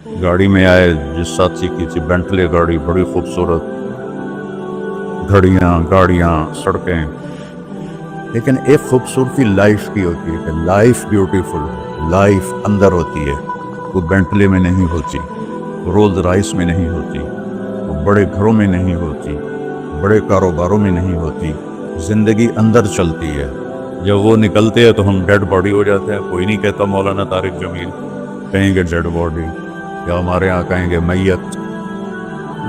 گاڑی میں آئے جس ساتھی کی تھی بینٹلے گاڑی، بڑی خوبصورت گھڑیاں، گاڑیاں، سڑکیں، لیکن ایک خوبصورتی لائف کی ہوتی ہے کہ لائف بیوٹیفل ہو، لائف اندر ہوتی ہے، وہ بینٹلے میں نہیں ہوتی، رولز رائس میں نہیں ہوتی، وہ بڑے گھروں میں نہیں ہوتی، بڑے کاروباروں میں نہیں ہوتی، زندگی اندر چلتی ہے۔ جب وہ نکلتے ہیں تو ہم ڈیڈ باڈی ہو جاتے ہیں۔ کوئی نہیں کہتا مولانا طارق جمیل، کہیں گے ڈیڈ باڈی، یا ہمارے یہاں کہیں گے میت۔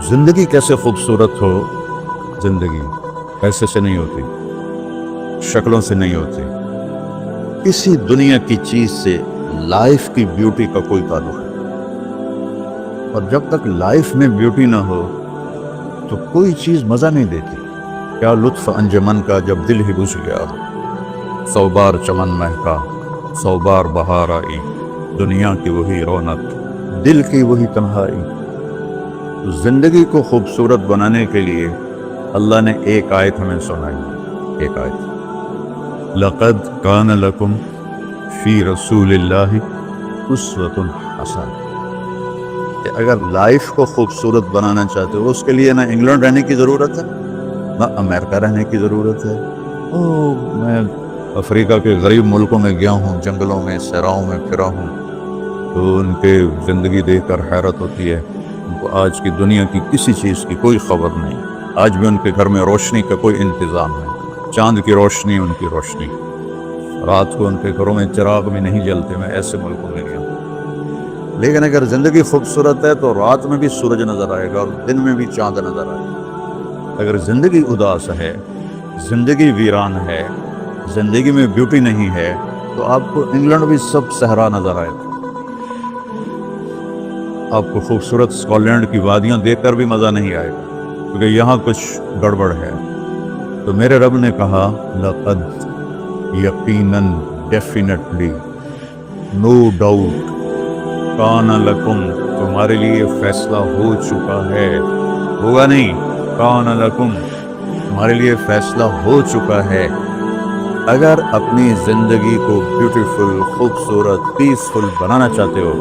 زندگی کیسے خوبصورت ہو، زندگی پیسے سے نہیں ہوتی، شکلوں سے نہیں ہوتی، کسی دنیا کی چیز سے لائف کی بیوٹی کا کوئی تعلق ہے۔ اور جب تک لائف میں بیوٹی نہ ہو تو کوئی چیز مزہ نہیں دیتی۔ کیا لطف انجمن کا جب دل ہی بجھ گیا ہو، 100 بار چمن مہکا، 100 بار بہار آئی، دنیا کی وہی رونق، دل کی وہی تنہائی۔ تو زندگی کو خوبصورت بنانے کے لیے اللہ نے ایک آیت ہمیں سنائی، ایک آیت، لَقَدْ كَانَ لَكُمْ فِي رَسُولِ اللَّهِ أُسْوَةٌ حَسَنَةٌ، کہ اگر لائف کو خوبصورت بنانا چاہتے ہو، اس کے لیے نہ انگلینڈ رہنے کی ضرورت ہے، نہ امریکہ رہنے کی ضرورت ہے۔ میں افریقہ کے غریب ملکوں میں گیا ہوں، جنگلوں میں، صحراؤں میں پھرا ہوں، تو ان کے زندگی دیکھ کر حیرت ہوتی ہے۔ ان کو آج کی دنیا کی کسی چیز کی کوئی خبر نہیں۔ آج بھی ان کے گھر میں روشنی کا کوئی انتظام ہے، چاند کی روشنی ان کی روشنی، رات کو ان کے گھروں میں چراغ بھی نہیں جلتے۔ میں ایسے ملکوں میں گیا ہوں۔ لیکن اگر زندگی خوبصورت ہے تو رات میں بھی سورج نظر آئے گا اور دن میں بھی چاند نظر آئے گا۔ اگر زندگی اداس ہے، زندگی ویران ہے، زندگی میں بیوٹی نہیں ہے، تو آپ کو انگلینڈ بھی سب صحرا نظر آئے گا۔ آپ کو خوبصورت اسکاٹ لینڈ کی وادیاں دیکھ کر بھی مزہ نہیں آئے گا، کیونکہ یہاں کچھ گڑبڑ ہے۔ تو میرے رب نے کہا لقد، یقیناً، ڈیفینیٹلی، نو ڈاؤٹ، کان لکم، تمہارے لیے فیصلہ ہو چکا ہے، ہوگا نہیں، کان لکم، تمہارے لیے فیصلہ ہو چکا ہے۔ اگر اپنی زندگی کو بیوٹیفل، خوبصورت، پیسفل بنانا چاہتے ہو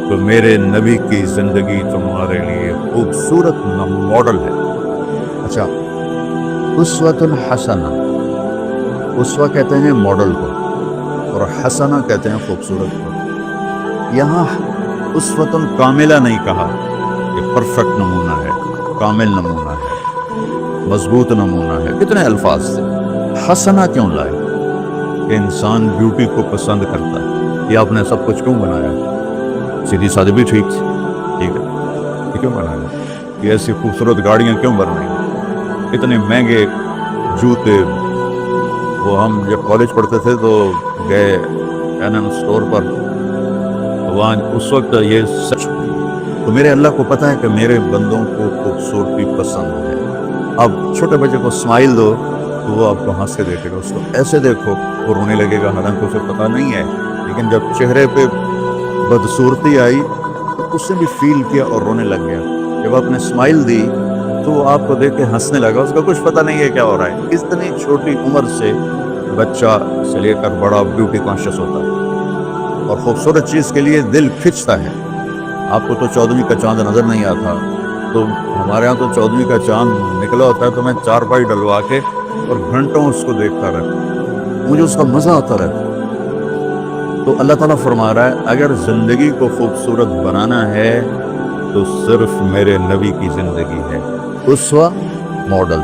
تو میرے نبی کی زندگی تمہارے لیے خوبصورت ماڈل ہے۔ اچھا، اسوۃ حسنہ، اسوہ کہتے ہیں ماڈل کو، اور حسنہ کہتے ہیں خوبصورت کو۔ یہاں اسوۃ کاملہ نہیں کہا کہ پرفیکٹ نمونہ ہے، کامل نمونہ ہے، مضبوط نمونہ ہے، کتنے الفاظ تھے۔ حسنہ کیوں لائے؟ کہ انسان بیوٹی کو پسند کرتا ہے۔ یہ آپ نے سب کچھ کیوں بنایا؟ سیدھی سادی بھی ٹھیک تھی، ٹھیک ہے، یہ کیوں بنایا؟ یہ ایسی خوبصورت گاڑیاں کیوں بنائی؟ اتنے مہنگے جوتے۔ وہ ہم جب کالج پڑھتے تھے تو گئے این اسٹور پر، وہاں اس وقت یہ سچ، تو میرے اللہ کو پتہ ہے کہ میرے بندوں کو خوبصورتی پسند ہے۔ اب چھوٹے بچے کو اسمائل دو تو وہ آپ کو ہنس کے دیکھے گا، اس کو ایسے دیکھو وہ رونے لگے گا، حالانکہ اسے پتہ نہیں ہے، لیکن جب چہرے پہ بدصورتی آئی تو اس نے بھی فیل کیا اور رونے لگ گیا۔ جب آپ نے اسمائل دی تو وہ آپ کو دیکھ کے ہنسنے لگا، اس کا کچھ پتہ نہیں ہے کیا ہو رہا ہے۔ اتنی چھوٹی عمر سے بچہ سے لے کر بڑا بیوٹی کانشیس ہوتا ہے، اور خوبصورت چیز کے لیے دل کھنچتا ہے۔ آپ کو تو 14ویں کا چاند نظر نہیں آتا، تو ہمارے ہاں تو 14ویں کا چاند نکلا ہوتا ہے تو میں چارپائی ڈلوا کے اور گھنٹوں اس کو دیکھتا رہتا، مجھے اس کا مزہ آتا رہتا۔ تو اللہ تعالیٰ فرما رہا ہے اگر زندگی کو خوبصورت بنانا ہے تو صرف میرے نبی کی زندگی ہے، اسوہ، ماڈل۔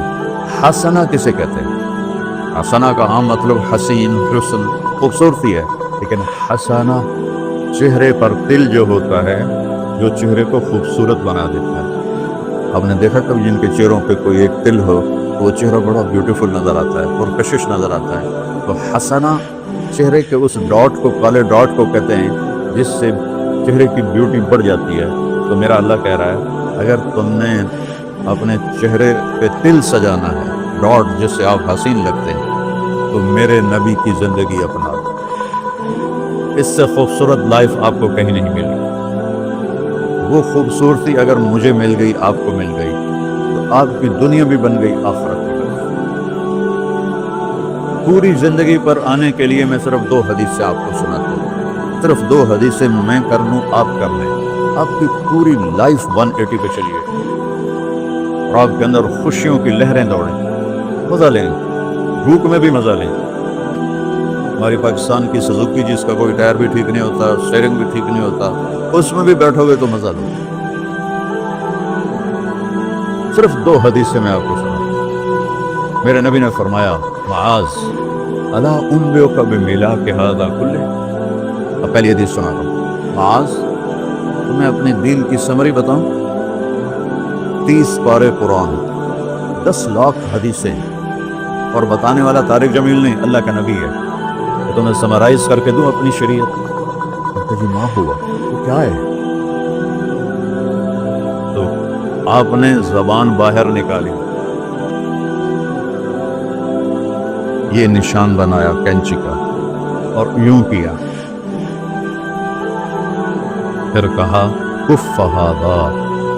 حسنہ کسے کہتے ہیں؟ حسنہ کا عام مطلب حسین، حسن، خوبصورتی ہے، لیکن حسنہ چہرے پر تل جو ہوتا ہے، جو چہرے کو خوبصورت بنا دیتا ہے۔ آپ نے دیکھا کبھی جن کے چہروں پہ کوئی ایک تل ہو تو وہ چہرہ بڑا بیوٹیفل نظر آتا ہے، پرکشش نظر آتا ہے۔ تو حسنہ چہرے کے اس ڈاٹ کو، کالے ڈاٹ کو کہتے ہیں جس سے چہرے کی بیوٹی بڑھ جاتی ہے۔ تو میرا اللہ کہہ رہا ہے اگر تم نے اپنے چہرے پہ تل سجانا ہے، ڈاٹ جس سے آپ حسین لگتے ہیں، تو میرے نبی کی زندگی اپنا دو۔ اس سے خوبصورت لائف آپ کو کہیں نہیں ملے گی۔ وہ خوبصورتی اگر مجھے مل گئی، آپ کو مل گئی، تو آپ کی دنیا بھی بن گئی، آخرت بھی بن گئی۔ پوری زندگی پر آنے کے لیے میں صرف 2 حدیثیں آپ کو سناتا ہوں، صرف 2 حدیثیں میں کر لوں، آپ کر لیں۔ آپ کی پوری لائف 180 پہ چلیے اور آپ کے اندر خوشیوں کی لہریں دوڑیں، مزہ لیں، بھوک میں بھی مزہ لیں۔ ہماری پاکستان کی سزوکی جس کا کوئی ٹائر بھی ٹھیک نہیں ہوتا، اسٹیئرنگ بھی ٹھیک نہیں ہوتا، اس میں بھی بیٹھو گے تو مزہ لو۔ صرف 2 حدیثیں میں آپ کو سنا۔ میرے نبی نے فرمایا معاذ الا انبئک بمیلاک ھذا کلہ۔ اب پہلی حدیث سنا رہا ہوں۔ معاذ تمہیں اپنے دین کی سمری بتاؤں؟ 30 پارے قرآن، 10 لاکھ حدیثیں، اور بتانے والا طارق جمیل نہیں، اللہ کا نبی ہے۔ تو میں سمرائز کر کے دوں اپنی شریعت؟ کہتے جی ماں ہوا تو کیا ہے؟ تو آپ نے زبان باہر نکالی، یہ نشان بنایا کینچی کا اور یوں کیا، پھر کہا کف ھذا،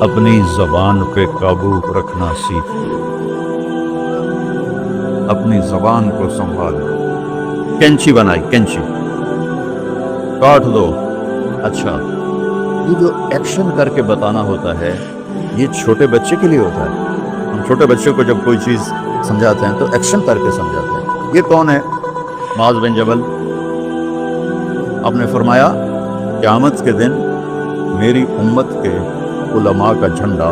اپنی زبان پہ قابو رکھنا سیکھ، اپنی زبان کو سنبھال۔ کینچی بنائی، کینچی کاٹ دو۔ اچھا، یہ جو ایکشن کر کے بتانا ہوتا ہے یہ چھوٹے بچے کے لیے ہوتا ہے۔ ہم چھوٹے بچے کو جب کوئی چیز سمجھاتے ہیں تو ایکشن کر کے سمجھاتے ہیں۔ یہ کون ہے؟ معاذ بن جبل۔ آپ نے فرمایا قیامت کے دن میری امت کے علماء کا جھنڈا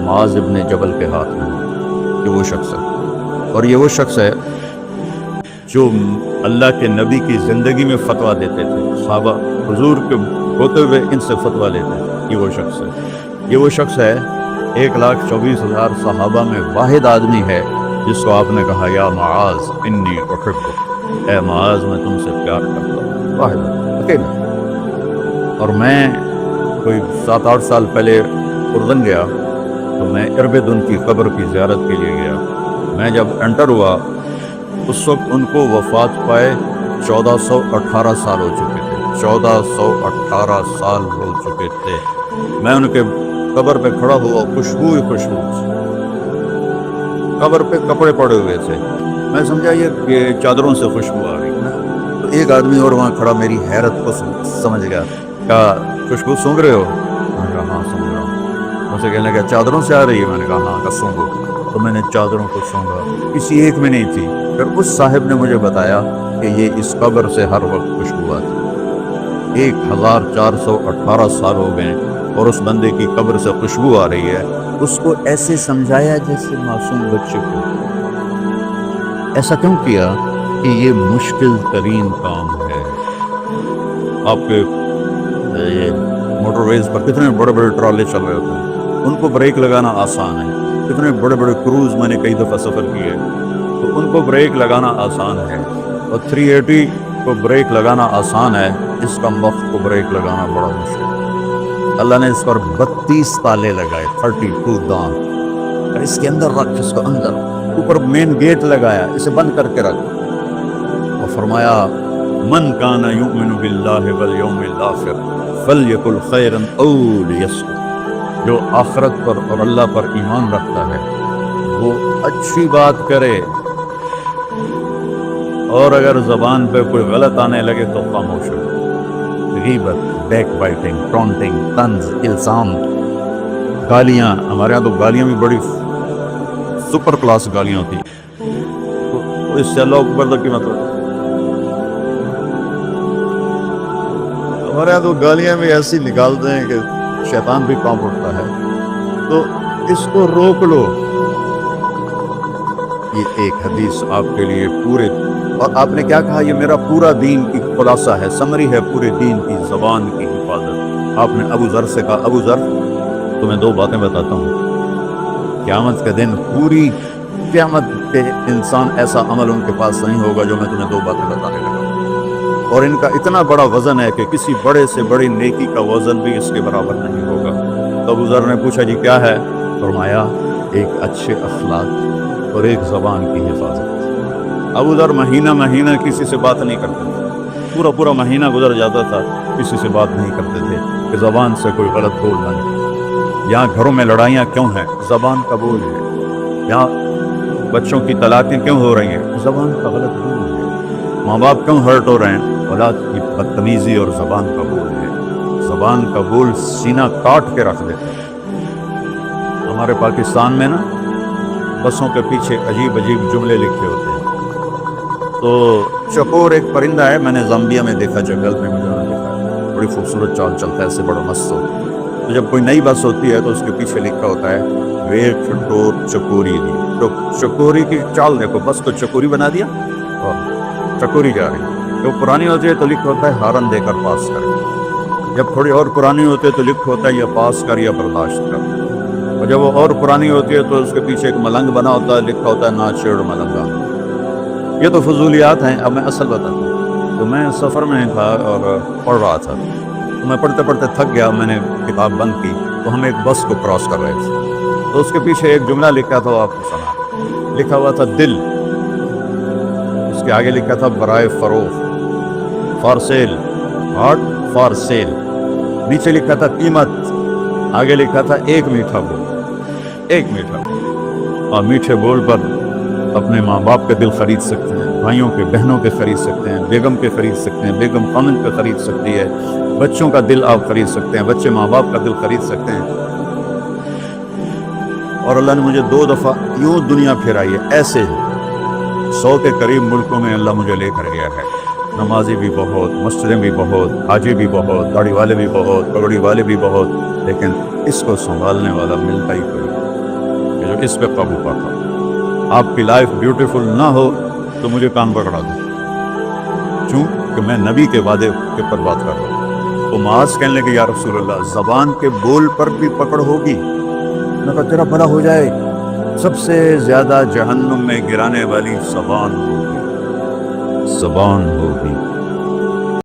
معاذ بن جبل کے ہاتھ میں ہے۔ یہ وہ شخص ہے، اور یہ وہ شخص ہے جو اللہ کے نبی کی زندگی میں فتویٰ دیتے تھے، صحابہ حضور کے ہوتے ہوئے ان سے فتویٰ لیتے تھے۔ یہ وہ شخص ہے، یہ وہ شخص ہے 1,24,000 صحابہ میں واحد آدمی ہے جس کو آپ نے کہا یا معاذ انی احبک، اے معاذ میں تم سے پیار کرتا ہوں، واحد اکیلا۔ اور میں کوئی 7-8 سال پہلے اردن گیا تو میں اربدن کی قبر کی زیارت کے لیے گیا۔ میں جب انٹر ہوا اس وقت ان کو وفات پائے 1418 سال ہو چکے تھے، 1418 سال ہو چکے تھے۔ میں ان کے قبر پہ کھڑا ہوا، خوشبو ہی خوشبو، قبر پہ کپڑے پڑے ہوئے تھے، میں سمجھا یہ چادروں سے خوشبو آ رہی ہے۔ تو ایک آدمی اور وہاں کھڑا میری حیرت کو سمجھ گیا، کہا خوشبو سونگ رہے ہو؟ میں نے کہا ہاں سونگ رہا ہوں۔ مجھے کہنے لگا چادروں سے آ رہی ہے؟ میں نے کہا ہاں، کہ سونگو۔ تو میں نے چادروں کو سونگا، کسی ایک میں نہیں تھی۔ پھر اس صاحب نے مجھے بتایا کہ یہ اس قبر سے ہر وقت خوشبو آتی، 1418 سال ہو گئے اور اس بندے کی قبر سے خوشبو آ رہی ہے۔ اس کو ایسے سمجھایا جیسے معصوم بچے کو۔ ایسا کیوں کیا؟ کہ یہ مشکل ترین کام ہے۔ آپ کے یہ موٹر ویز پر کتنے بڑے بڑے ٹرالے چل رہے ہوتے ہیں، ان کو بریک لگانا آسان ہے۔ کتنے بڑے بڑے کروز میں نے کئی دفعہ سفر کیے تو ان کو بریک لگانا آسان ہے، اور 380 کو بریک لگانا آسان ہے، اس کا وقت کو بریک لگانا بڑا مشکل ہے۔ اللہ نے اس پر 32 تالے لگائے، 32 دان، اس کے اندر رکھ، اس کو اندر، اوپر مین گیٹ لگایا، اسے بند کر کے رکھ، اور فرمایا من کان یؤمن باللہ والیوم الآخر فلیقل خیرا او لیصمت، جو آخرت پر اور اللہ پر ایمان رکھتا ہے وہ اچھی بات کرے، اور اگر زبان پہ کوئی غلط آنے لگے تو خاموش ہو۔ غیبت، بیک بائٹنگ، ٹونٹنگ، طنز، الزام، گالیاں، ہمارے ہاں تو گالیاں بھی بڑی سپر کلاس گالیاں ہوتی ہیں، تو اس سے اللہ اکبر تک کی مطلب ہمارے یہاں تو گالیاں بھی ایسی نکالتے ہیں کہ شیطان بھی کانپ اٹھتا ہے۔ تو اس کو روک لو۔ یہ ایک حدیث آپ کے لیے پورے، اور آپ نے کیا کہا؟ یہ میرا پورا دین کی خلاصہ ہے، سمری ہے پورے دین کی، زبان کی حفاظت۔ آپ نے ابو ذر سے کہا ابو ذر تمہیں 2 باتیں بتاتا ہوں، قیامت کے دن پوری قیامت کے انسان ایسا عمل ان کے پاس نہیں ہوگا جو میں تمہیں 2 باتیں بتانے لگا ہوں، اور ان کا اتنا بڑا وزن ہے کہ کسی بڑے سے بڑی نیکی کا وزن بھی اس کے برابر نہیں ہوگا۔ تو ابو ذر نے پوچھا جی کیا ہے؟ فرمایا ایک اچھے اخلاق اور ایک زبان کی حفاظت۔ ابو ذر مہینہ مہینہ کسی سے بات نہیں کرتے تھے، پورا مہینہ گزر جاتا تھا کسی سے بات نہیں کرتے تھے کہ زبان سے کوئی غلط بول نہ نکلے۔ یہاں گھروں میں لڑائیاں کیوں ہیں؟ زبان کا بول ہے۔ یہاں بچوں کی طلاقیں کیوں ہو رہی ہیں؟ زبان کا غلط بول ہے۔ ماں باپ کیوں ہرٹ ہو رہے ہیں؟ اولاد کی بدتمیزی اور زبان کا بول ہے۔ زبان کا بول سینہ کاٹ کے رکھ دیتے ہیں۔ ہمارے پاکستان میں نا بسوں کے پیچھے عجیب عجیب جملے لکھے ہوتے ہیں۔ تو چکور ایک پرندہ ہے، میں نے زامبیا میں دیکھا، جنگل میں مجھے نے دیکھا، بڑی خوبصورت چال چلتا ہے، ایسے بڑا مست ہوتا ہے۔ تو جب کوئی نئی بس ہوتی ہے تو اس کے پیچھے لکھا ہوتا ہے ویٹ ڈور چکوری دی، تو چکوری کی چال دیکھو، بس کو چکوری بنا دیا اور چکوری جا رہی۔ جب پرانی ہوتی ہے تو لکھا ہوتا ہے ہارن دے کر پاس کر، جب تھوڑی اور پرانی ہوتی ہے تو لکھا ہوتا ہے یا پاس کر یا برداشت کر، اور جب وہ اور پرانی ہوتی ہے تو اس کے پیچھے ایک ملنگ بنا ہوتا ہے، لکھا ہوتا ہے نا چھیڑ ملنگا۔ یہ تو فضولیات ہیں۔ اب میں اصل بتاتا ہوں، تو میں سفر میں تھا اور پڑھ رہا تھا، تو میں پڑھتے پڑھتے تھک گیا، میں نے کتاب بند کی، تو ہم ایک بس کو کراس کر رہے تھے، تو اس کے پیچھے ایک جملہ لکھا تھا، آپ کو سنا، لکھا ہوا تھا دل، اس کے آگے لکھا تھا برائے فروخت، for sale, heart for sale, نیچے لکھا تھا قیمت، آگے لکھا تھا ایک میٹھا بول، ایک میٹھا بول۔ اور میٹھے بول پر اپنے ماں باپ کے دل خرید سکتے ہیں، بھائیوں کے بہنوں کے خرید سکتے ہیں، بیگم کے خرید سکتے ہیں، بیگم خامن کے خرید سکتی ہے، بچوں کا دل آپ خرید سکتے ہیں، بچے ماں باپ کا دل خرید سکتے ہیں۔ اور اللہ نے مجھے 2 دفعہ یوں دنیا پھیرائی ہے، ایسے 100 کے قریب ملکوں میں اللہ مجھے لے کر گیا ہے، نمازی بھی بہت، مسجدیں بھی بہت، حاجی بھی بہت، داڑھی والے بھی بہت، پگڑی والے بھی بہت، لیکن اس کو سنبھالنے والا ملتا ہی کوئی کہ جو اس پہ قابو پاتا۔ آپ کی لائف بیوٹیفل نہ ہو تو مجھے کان پکڑا دو، کیوں کہ میں نبی کے وعدے کے پر بات کر رہا ہوں۔ تو معاذ کہنے لگے یا رسول اللہ زبان کے بول پر بھی پکڑ ہوگی؟ میں کہا تیرا بھلا ہو جائے، سب سے زیادہ جہنم میں گرانے والی زبان ہوگی، زبان ہوگی۔